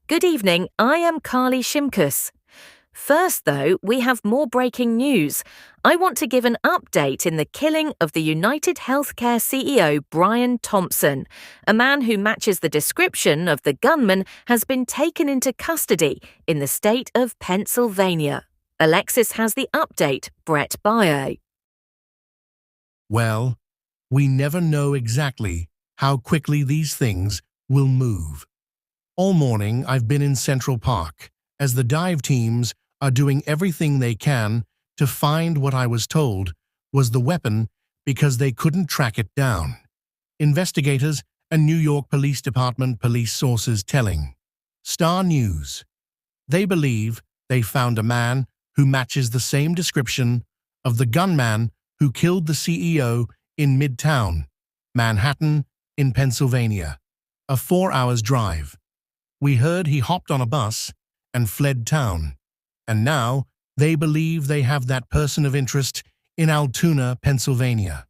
Good evening, I am Carly Shimkus. First, though, we have more breaking news. I want to give an update in the killing of the United HealthCare CEO Brian Thompson. A man who matches the description of the gunman has been taken into custody in the state of Pennsylvania. Alexis has the update. Brett Bayer. Well, we never know exactly how quickly these things will move. All morning I've been in Central Park as the dive teams are doing everything they can to find what I was told was the weapon because they couldn't track it down. Investigators and New York Police Department police sources telling Star News. They believe they found a man who matches the same description of the gunman who killed the CEO in Midtown, Manhattan, in Pennsylvania. A 4-hour drive. We heard he hopped on a bus and fled town. And now they believe they have that person of interest in Altoona, Pennsylvania.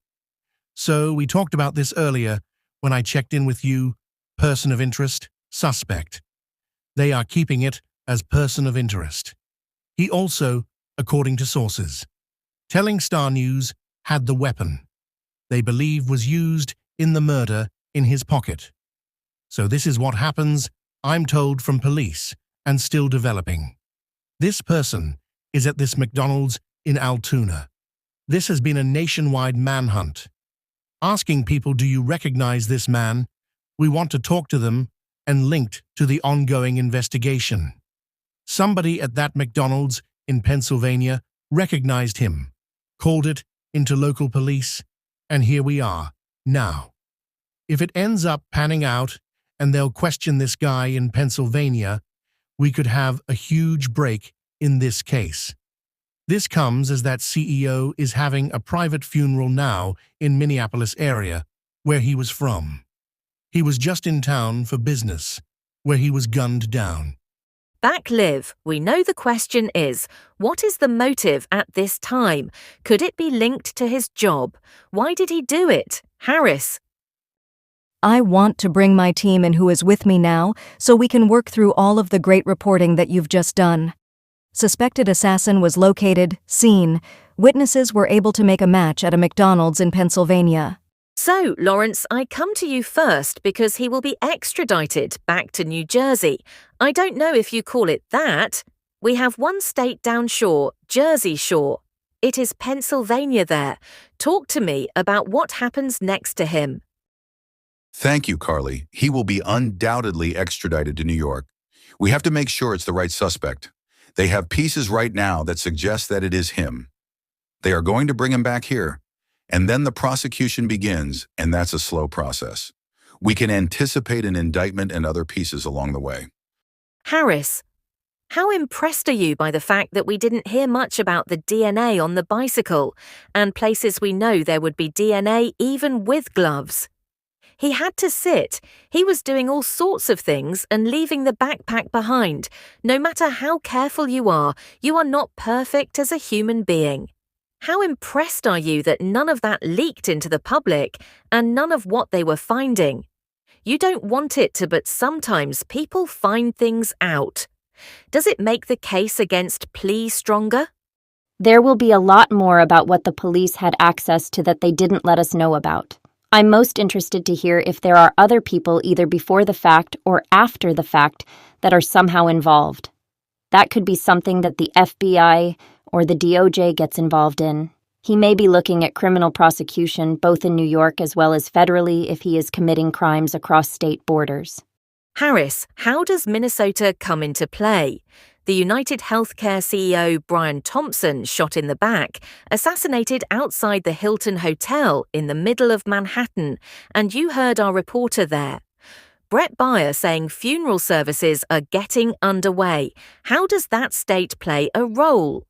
So we talked about this earlier when I checked in with you, person of interest, suspect. They are keeping it as person of interest. He also, according to sources, telling Star News, had the weapon they believe was used in the murder in his pocket. So this is what happens, I'm told, from police, and still developing. This person is at this McDonald's in Altoona. This has been a nationwide manhunt. Asking people, do you recognize this man? We want to talk to them and linked to the ongoing investigation. Somebody at that McDonald's in Pennsylvania recognized him, called it into local police, and here we are, now. If it ends up panning out and they'll question this guy in Pennsylvania, we could have a huge break in this case. This comes as that CEO is having a private funeral now in Minneapolis area, where he was from. He was just in town for business, where he was gunned down. Back, Liv, we know the question is, what is the motive at this time? Could it be linked to his job? Why did he do it? Harris. I want to bring my team in who is with me now so we can work through all of the great reporting that you've just done. Suspected assassin was located, seen. Witnesses were able to make a match at a McDonald's in Pennsylvania. So, Lawrence, I come to you first because he will be extradited back to New Jersey. I don't know if you call it that. We have one state down shore, Jersey Shore. It is Pennsylvania there. Talk to me about what happens next to him. Thank you, Carly. He will be undoubtedly extradited to New York. We have to make sure it's the right suspect. They have pieces right now that suggest that it is him. They are going to bring him back here, and then the prosecution begins, and that's a slow process. We can anticipate an indictment and other pieces along the way. Harris, how impressed are you by the fact that we didn't hear much about the DNA on the bicycle and places we know there would be DNA even with gloves? He had to sit. He was doing all sorts of things and leaving the backpack behind. No matter how careful you are not perfect as a human being. How impressed are you that none of that leaked into the public and none of what they were finding? You don't want it to, but sometimes people find things out. Does it make the case against Plea stronger? There will be a lot more about what the police had access to that they didn't let us know about. I'm most interested to hear if there are other people either before the fact or after the fact that are somehow involved. That could be something that the FBI or the DOJ gets involved in. He may be looking at criminal prosecution both in New York as well as federally if he is committing crimes across state borders. Harris, how does Minnesota come into play? The United HealthCare CEO Brian Thompson, shot in the back, assassinated outside the Hilton Hotel in the middle of Manhattan, and you heard our reporter there. Brett Bayer saying funeral services are getting underway. How does that state play a role?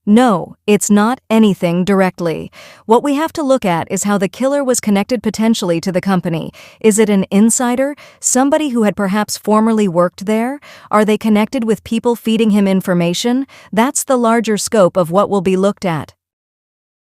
No, it's not anything directly. What we have to look at is how the killer was connected potentially to the company. Is it an insider? Somebody who had perhaps formerly worked there? Are they connected with people feeding him information? That's the larger scope of what will be looked at.